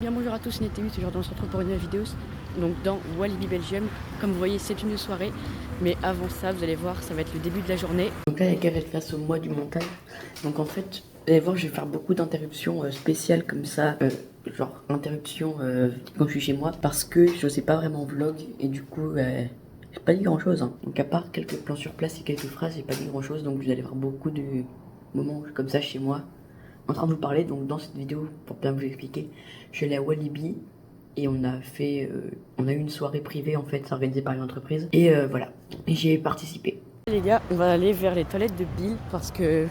Bien bonjour à tous, c'est Nétéus, aujourd'hui on se retrouve pour une nouvelle vidéo donc dans Walibi Belgium. Comme vous voyez c'est une soirée, mais avant ça vous allez voir ça va être le début de la journée. Donc là il y a Gareth face au mois du montagne, donc en fait vous allez voir je vais faire beaucoup d'interruptions spéciales comme ça, genre interruptions quand je suis chez moi parce que je sais pas vraiment vlog et du coup j'ai pas dit grand chose hein. Donc à part quelques plans sur place et quelques phrases j'ai pas dit grand chose, donc vous allez voir beaucoup de moments comme ça chez moi en train de vous parler. Donc dans cette vidéo, pour bien vous expliquer, je suis allé à Walibi et on a eu une soirée privée en fait organisée par une entreprise et voilà, et j'y ai participé. Les gars, on va aller vers les toilettes de Bill parce que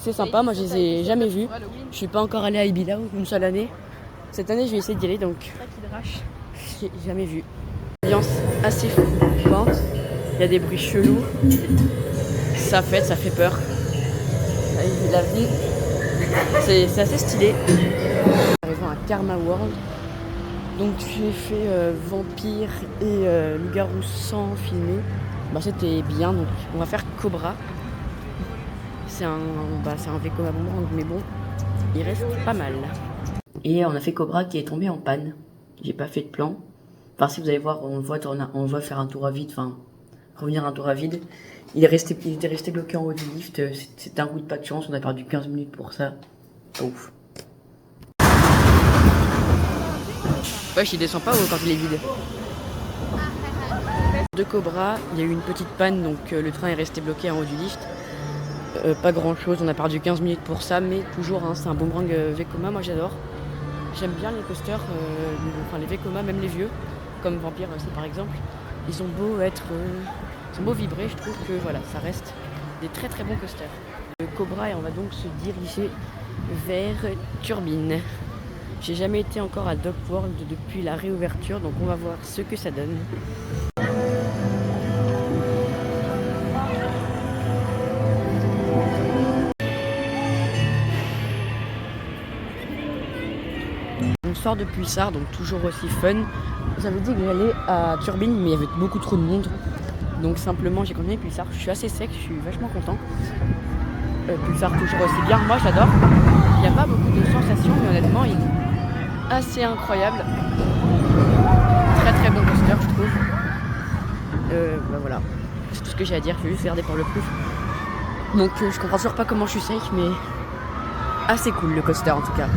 c'est sympa, moi je les ai jamais vus. Je suis pas encore allé à Ibiza une seule année. Cette année je vais essayer d'y aller, donc j'ai jamais vu. Ambiance assez flippante, il y a des bruits chelous, ça fait peur. La vie, c'est assez stylé. Arrivant à Karma World, donc j'ai fait vampire et loup-garou sans filmer. Bah c'était bien, donc on va faire Cobra. C'est un Vekoma boomerang, mais bon, il reste pas mal. Et on a fait Cobra qui est tombé en panne. J'ai pas fait de plan. Enfin si vous allez voir, on voit faire un tour à vide, enfin revenir un tour à vide. Il était resté bloqué en haut du lift. C'était un coup de pas de chance, on a perdu 15 minutes pour ça. Ouf. Wesh, il descend pas quand il est vide. De Cobra, il y a eu une petite panne, donc le train est resté bloqué en haut du lift. Pas grand chose, on a perdu 15 minutes pour ça, mais toujours, hein, c'est un boomerang Vekoma, moi j'adore. J'aime bien les coasters, enfin les Vekoma, même les vieux, comme Vampire aussi par exemple. Ils ont beau vibrer, je trouve que voilà, ça reste des très très bons coasters. Le Cobra, et on va donc se diriger vers Turbine. J'ai jamais été encore à Dock World depuis la réouverture, donc on va voir ce que ça donne. On sort de Pulsar, donc toujours aussi fun. J'avais dit que j'allais à Turbine, mais il y avait beaucoup trop de monde. Donc simplement j'ai continué Pulsar, je suis assez sec, je suis vachement content. Pulsar toujours aussi bien, moi j'adore. Il n'y a pas beaucoup de sensations, mais honnêtement il est assez incroyable. Très très bon coaster je trouve. Bah voilà, c'est tout ce que j'ai à dire, je vais juste regarder pour le plus. Donc je comprends toujours pas comment je suis sec, mais assez cool le coaster en tout cas.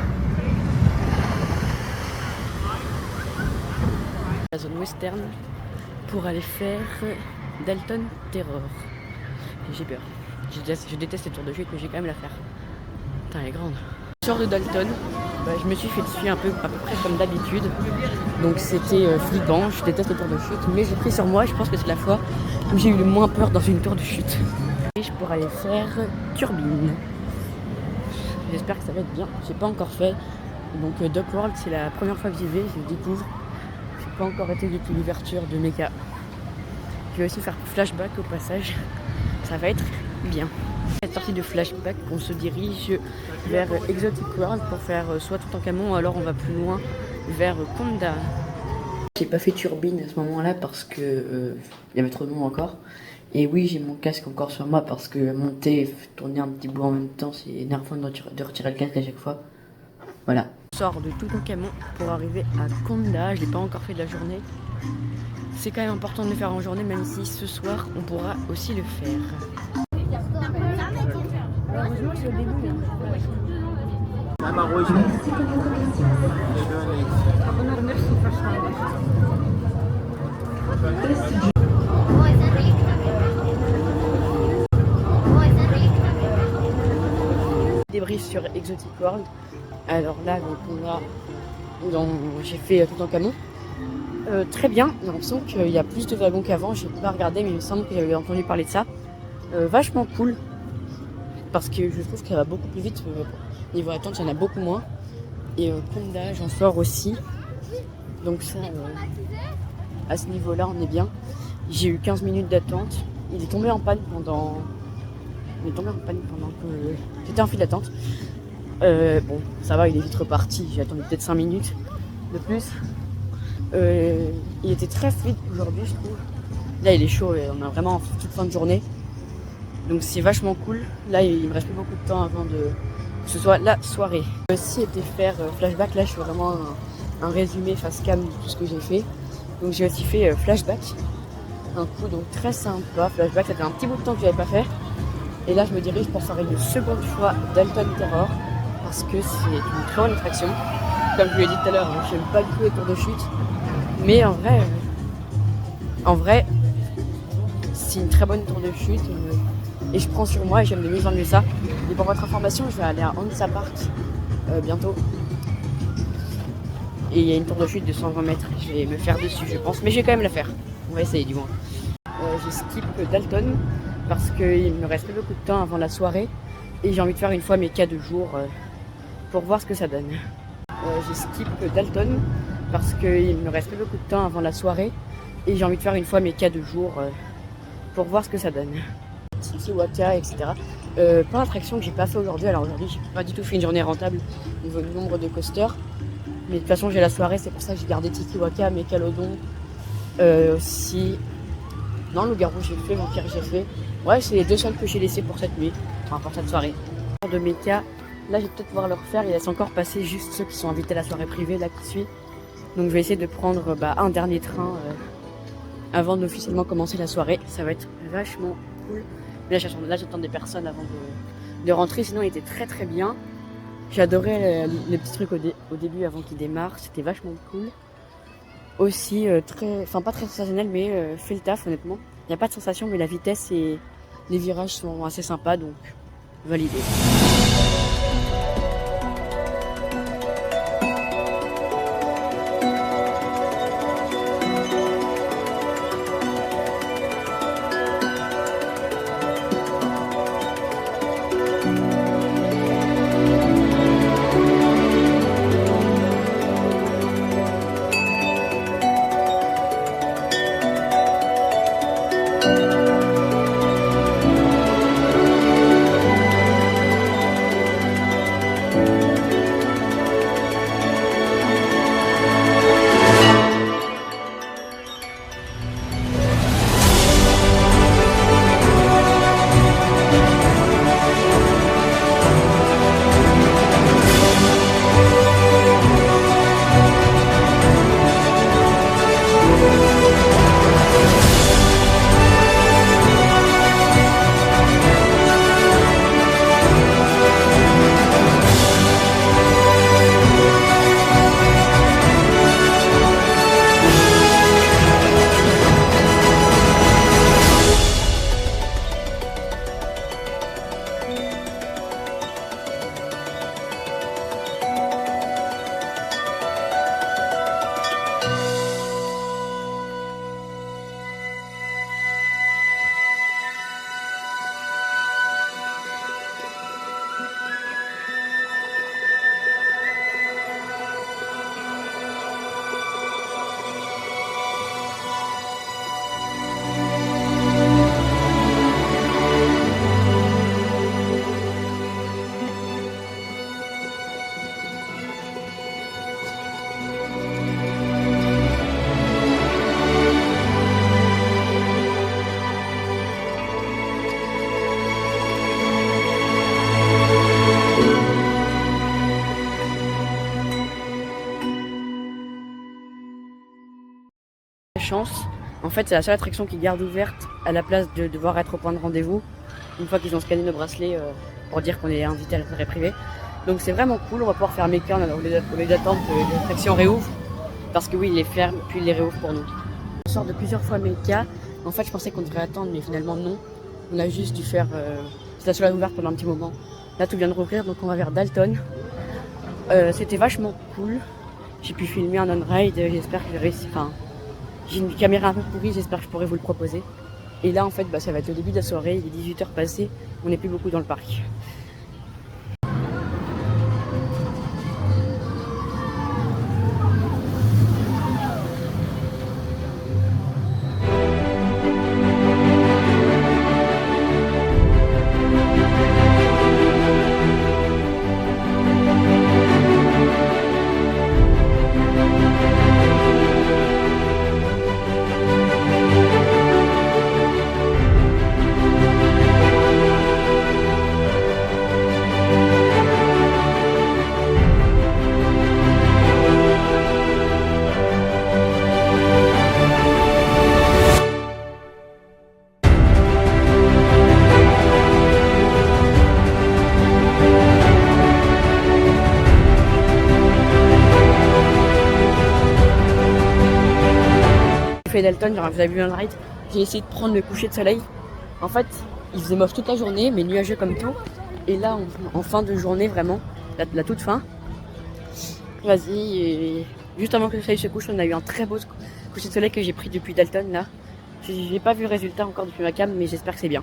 La zone western pour aller faire Dalton Terror. J'ai peur. Je déteste les tours de chute, mais j'ai quand même la faire. Putain, elle est grande. Je sors de Dalton. Bah, je me suis fait dessus à peu près comme d'habitude. Donc c'était flippant. Je déteste les tours de chute, mais j'ai pris sur moi. Je pense que c'est la fois où j'ai eu le moins peur dans une tour de chute. Et je pourrais aller faire Turbine. J'espère que ça va être bien. J'ai pas encore fait. Donc Dock World, c'est la première fois que j'y vais. Je le découvre. J'ai pas encore été depuis l'ouverture de Mecha. Je vais aussi faire Flashback au passage. Ça va être bien. Cette sortie de Flashback, on se dirige vers Exotic World pour faire soit Toutankhamon, alors on va plus loin vers Konda. J'ai pas fait Turbine à ce moment-là parce que il y avait trop de monde encore. Et oui, j'ai mon casque encore sur moi parce que monter, tourner un petit bout en même temps, c'est énervant de retirer le casque à chaque fois. Voilà. Je sors de Toutankhamon pour arriver à Konda. Je l'ai pas encore fait de la journée. C'est quand même important de le faire en journée, même si ce soir on pourra aussi le faire. Heureusement, c'est au début. Débrief sur Exotic World. Alors là, j'ai fait Toutankhamon. Très bien, j'ai l'impression qu'il y a plus de wagons qu'avant, je n'ai pas regardé mais il me semble que j'avais entendu parler de ça. Vachement cool, parce que je trouve que ça va beaucoup plus vite, niveau attente il y en a beaucoup moins. Et Konda, j'en sors aussi, donc ça, à ce niveau là on est bien. J'ai eu 15 minutes d'attente, il est tombé en panne pendant que j'étais en file d'attente. Bon, ça va, il est vite reparti, j'ai attendu peut-être 5 minutes de plus. Il était très fluide aujourd'hui je trouve. Là il est chaud et on a vraiment toute fin de journée. Donc c'est vachement cool. Là il me reste plus beaucoup de temps avant de que ce soit la soirée. J'ai aussi été faire flashback, là je fais vraiment un résumé face cam de tout ce que j'ai fait. Donc j'ai aussi fait flashback, un coup donc très sympa. Flashback, ça fait un petit bout de temps que je n'avais pas fait. Et là je me dirige pour faire une seconde fois Dalton Terror, parce que c'est une très bonne attraction. Comme je vous l'ai dit tout à l'heure, je n'aime pas du tout les tours de chute. Mais en vrai, c'est une très bonne tour de chute. Et je prends sur moi et j'aime de mieux en mieux ça. Et pour votre information, je vais aller à Hansa Park bientôt. Et il y a une tour de chute de 120 mètres. Je vais me faire dessus, je pense. Mais je vais quand même la faire. On va essayer du moins. Je skip Dalton parce qu'il me reste plus beaucoup de temps avant la soirée. Et j'ai envie de faire une fois mes cas de jour pour voir ce que ça donne. Je skip Dalton parce qu'il me reste plus beaucoup de temps avant la soirée. Et j'ai envie de faire une fois mes cas de jour pour voir ce que ça donne. Tiki Waka, etc. Pas d'attraction que j'ai pas fait aujourd'hui. Alors aujourd'hui, j'ai pas du tout fait une journée rentable au niveau du nombre de coasters. Mais de toute façon, j'ai la soirée, c'est pour ça que j'ai gardé Tiki Waka, Mécalodon aussi. Non, le garou j'ai fait, Vampire j'ai fait. Ouais, c'est les deux seuls que j'ai laissés pour cette nuit, enfin pour cette soirée. De Mecha, là je vais peut-être pouvoir le refaire. Il laisse encore passer juste ceux qui sont invités à la soirée privée là qui suit. Donc je vais essayer de prendre un dernier train avant d'officiellement commencer la soirée. Ça va être vachement cool. Mais là j'attends des personnes avant de rentrer, sinon il était très très bien. J'ai adoré les petits trucs au début avant qu'il démarre, c'était vachement cool. Aussi pas très sensationnel, mais fait le taf honnêtement. Il n'y a pas de sensation, mais la vitesse et les virages sont assez sympas, donc validé. Chance. En fait, c'est la seule attraction qui garde ouverte à la place de devoir être au point de rendez-vous une fois qu'ils ont scanné nos bracelets pour dire qu'on est invité à la soirée privée. Donc c'est vraiment cool, on va pouvoir faire Mecha au lieu d'attendre que l'attraction réouvre parce que oui, il les ferme puis il les réouvre pour nous. On sort de plusieurs fois Mecha. En fait, je pensais qu'on devrait attendre, mais finalement non. On a juste dû faire la seule ouverte pendant un petit moment. Là, tout vient de rouvrir, donc on va vers Dalton. C'était vachement cool. J'ai pu filmer un on-ride, j'espère que j'ai réussi. Enfin, j'ai une caméra un peu pourrie, j'espère que je pourrai vous le proposer. Et là, en fait, ça va être le début de la soirée, il est 18h passé, on n'est plus beaucoup dans le parc. fait Dalton, genre vous avez vu un ride, j'ai essayé de prendre le coucher de soleil. En fait, il faisait moche toute la journée, mais nuageux comme tout. Et là, en fin de journée, vraiment, la toute fin, vas-y, et juste avant que le soleil se couche, on a eu un très beau coucher de soleil que j'ai pris depuis Dalton, là. J'ai pas vu le résultat encore depuis ma cam, mais j'espère que c'est bien.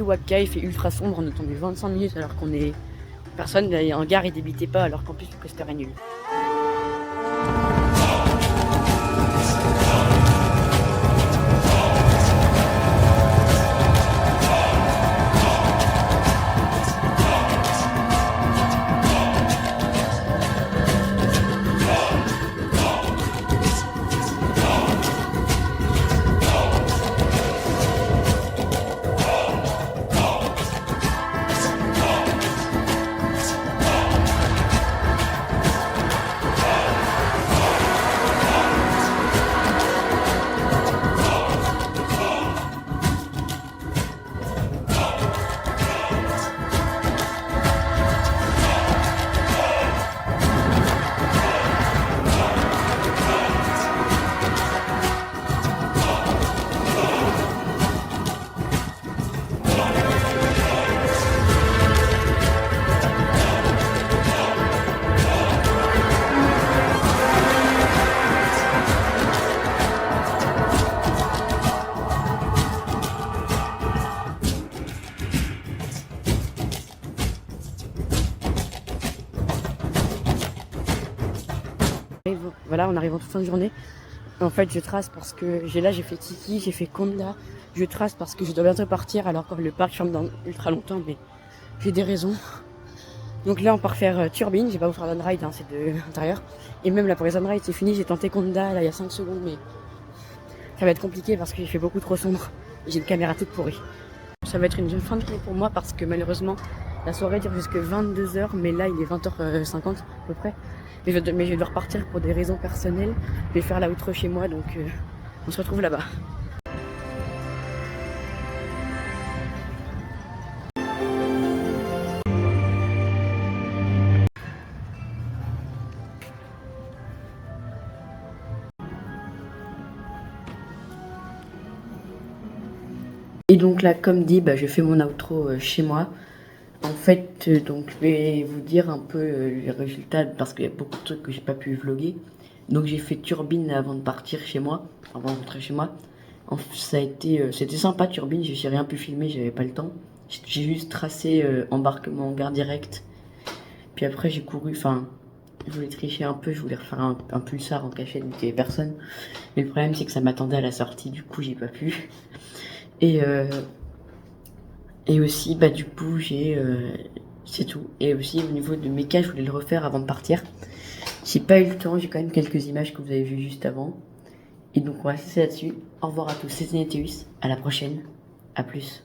Waka, il fait ultra sombre, on a attendu 25 minutes alors qu'on est personne en gare, il débitait pas alors qu'en plus le coaster est nul. Voilà, on arrive en toute fin de journée. En fait, je trace parce que j'ai fait Tiki, j'ai fait Konda. Je trace parce que je dois bientôt partir alors que le parc ferme dans ultra longtemps, mais j'ai des raisons. Donc là, on part faire Turbine. J'ai pas vous faire d'un ride, hein, c'est de l'intérieur. Et même là, pour les ride, c'est fini. J'ai tenté Konda là il y a 5 secondes, mais ça va être compliqué parce qu'il fait beaucoup trop sombre. J'ai une caméra toute pourrie. Ça va être une fin de journée pour moi parce que malheureusement, la soirée dure jusqu'à 22h, mais là, il est 20h50 à peu près. Mais je vais devoir partir pour des raisons personnelles. Je vais faire la outro chez moi, donc on se retrouve là-bas. Et donc là, comme dit, je fais mon outro chez moi. En fait, donc je vais vous dire un peu les résultats parce qu'il y a beaucoup de trucs que j'ai pas pu vlogger. Donc j'ai fait Turbine avant de partir chez moi, avant de rentrer chez moi. C'était sympa Turbine, j'ai rien pu filmer, j'avais pas le temps. J'ai juste tracé embarquement en gare directe. Puis après j'ai couru, je voulais tricher un peu, je voulais refaire un pulsar en cachette vu qu'il y avait personne. Mais le problème c'est que ça m'attendait à la sortie, du coup j'ai pas pu. Et aussi, du coup, c'est tout. Et aussi, au niveau de mes cas, je voulais le refaire avant de partir. J'ai pas eu le temps, j'ai quand même quelques images que vous avez vues juste avant. Et donc, on va se laisser là-dessus. Au revoir à tous, c'était Nétéus. À la prochaine. À plus.